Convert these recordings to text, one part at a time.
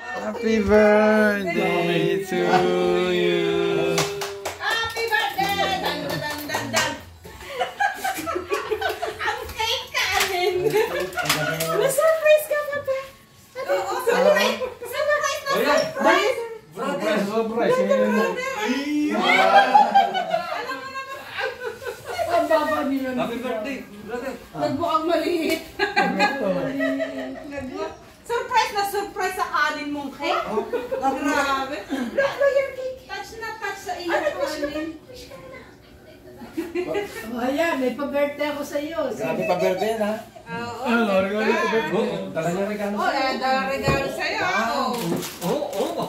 Happy birthday to you. Happy birthday! Dan, dan, dan, dan. Ang cake ka, Alin. Na-surprise ka pa ba? Oo, surprise. Surprise na surprise. Surprise. Ang baba nila. Happy birthday, brother. Nagbuang maliit. Surprise na surprise sa kanin mong cake. Grabe. Grabe yung cake. Touch na touch sa iyo. Kanin. Oh, ayan, may pa-birthday ako sa iyo. Grabe pa birthday na. Oo. Dala niya regalo. Oh, dala regalo sa iyo. Oo.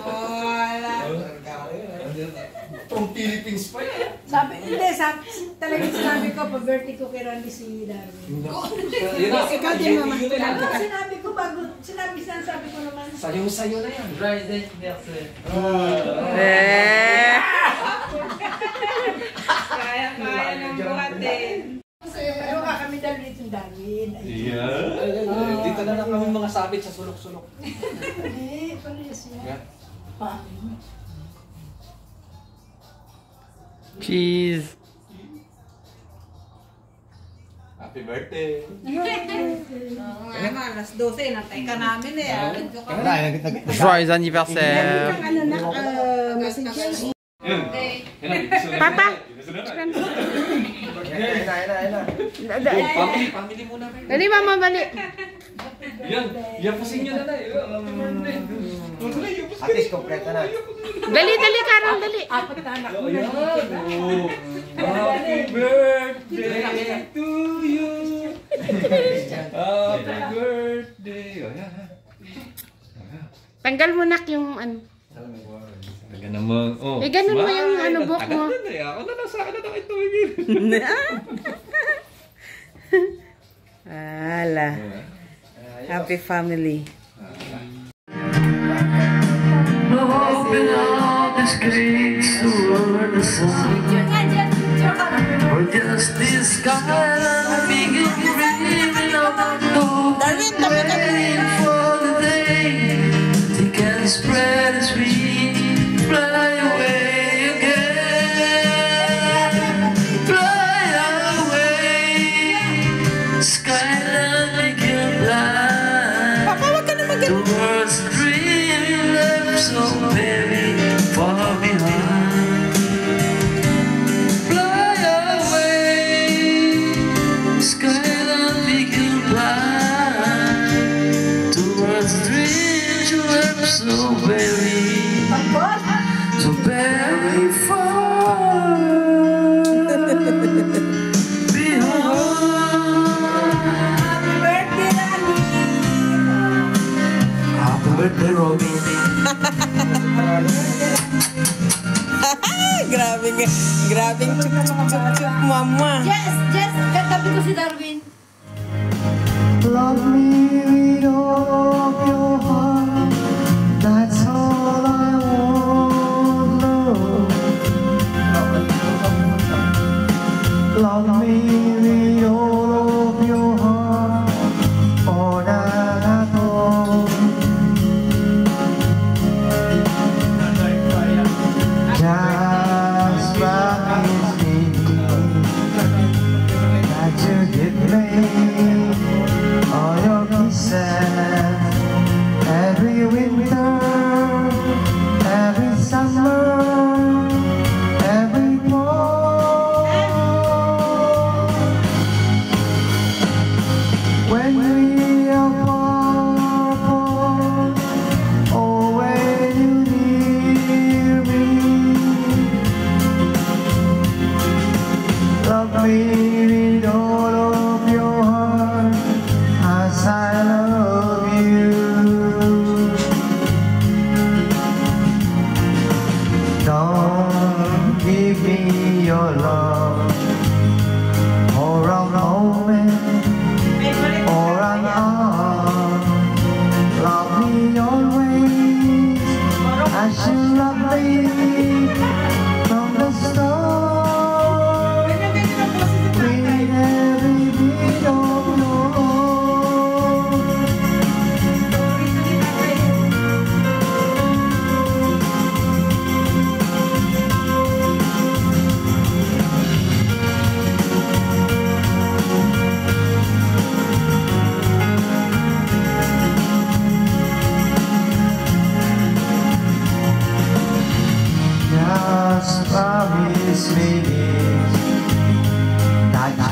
Wala. Pang Philippines pa yan. Sabi, hindi, talagang sinabi ko, pa-birthday ko kay Randy si Darwin. Ikaw din naman. Sinabi ko bago, sinabi ko naman. Sayong-sayo na yan. Friday, merci. Kaya ng buhatin. Pero nga kami Darwin yung Darwin. Yeah. Dito na lang kami mga sabit sa sulok-sulok. Eh, pares yan. Cheese. Happy birthday. Naman, alas 12, nantay ka namin eh. Joyeux anniversaire. Papa. Family muna kayo. Dali, mama, bali. Yan po sa inyo na na. At least kompleto na. Dali, Carol, dali. Apat na anak mo na. Happy birthday to you. Happy birthday. Tanggal mo nak yung ano. Taga naman. Oh, Eh, ganun mo yung ano, book mo. Ako na lang sa akin na ito. Ala. Happy family. Open all the screens toward the sun. Or just this sky I'm being dreaming of waiting for the day they can spread its wings, fly away again, fly away. Skyline make you blind towards the dream you left so very far behind. Fly away, skyline make you blind towards the dreams you left so very far behind. Happy birthday, Robin. Grabing chup mama. Jess, katabi ko si Darwin. Love me with all of your heart. That's all I want, love. Love me with all of your heart. All that I know. Just promise me that you give me all your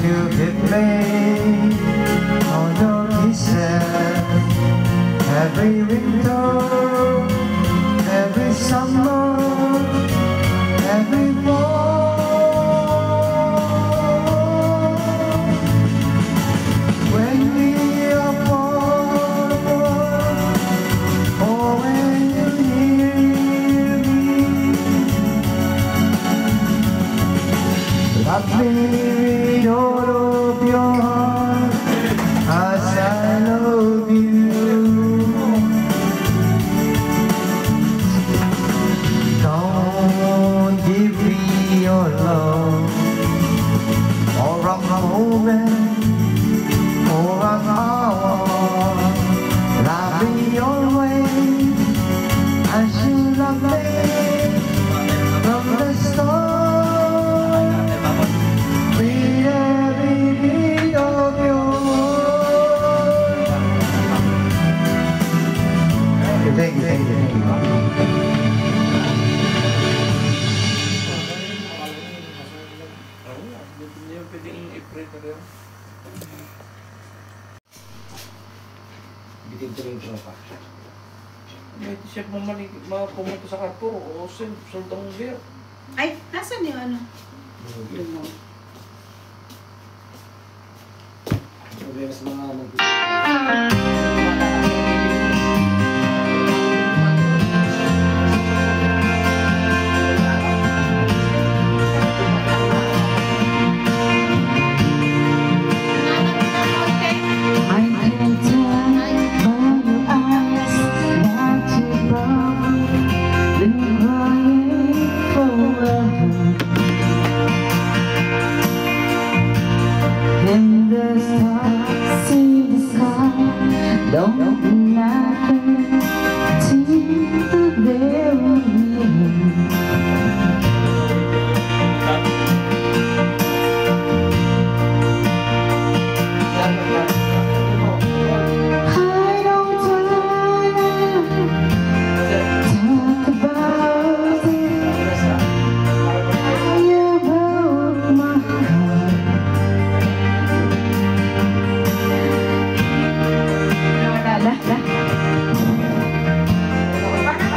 to hit me on your kisses. Every winter, every summer, every fall. When we are apart, or when you hear me, let me read all of your heart as I love you. Don't give me your love or a moment or an hour. Love me always as you love me from the start. With every beat of yours. Thank you. Hindi yung pwedeng i-pray ka rin. Bitin ko rin tropa. May t-shirt mo pumunta sa Carrefour o soldang beer. Ay, nasan yung ano? Problema sa mga don't mean nothing till they're I don't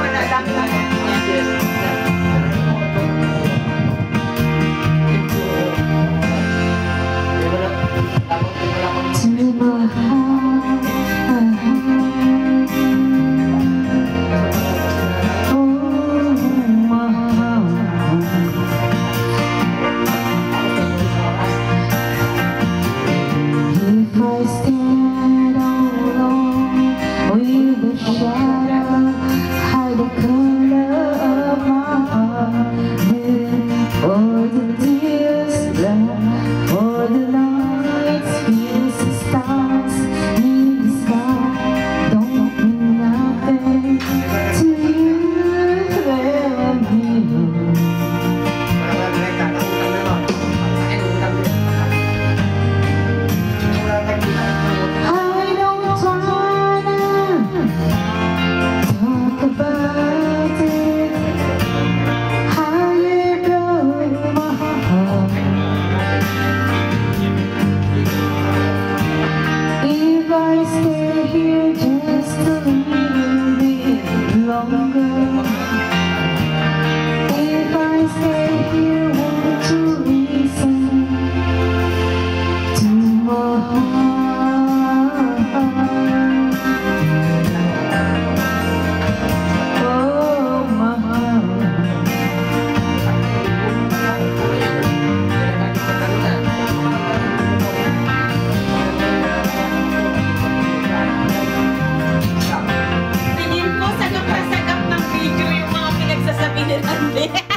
wanna talk about it. You broke my heart. Tingin ko sagap na sagap ng video yung mga pinagsasabi ni Randy.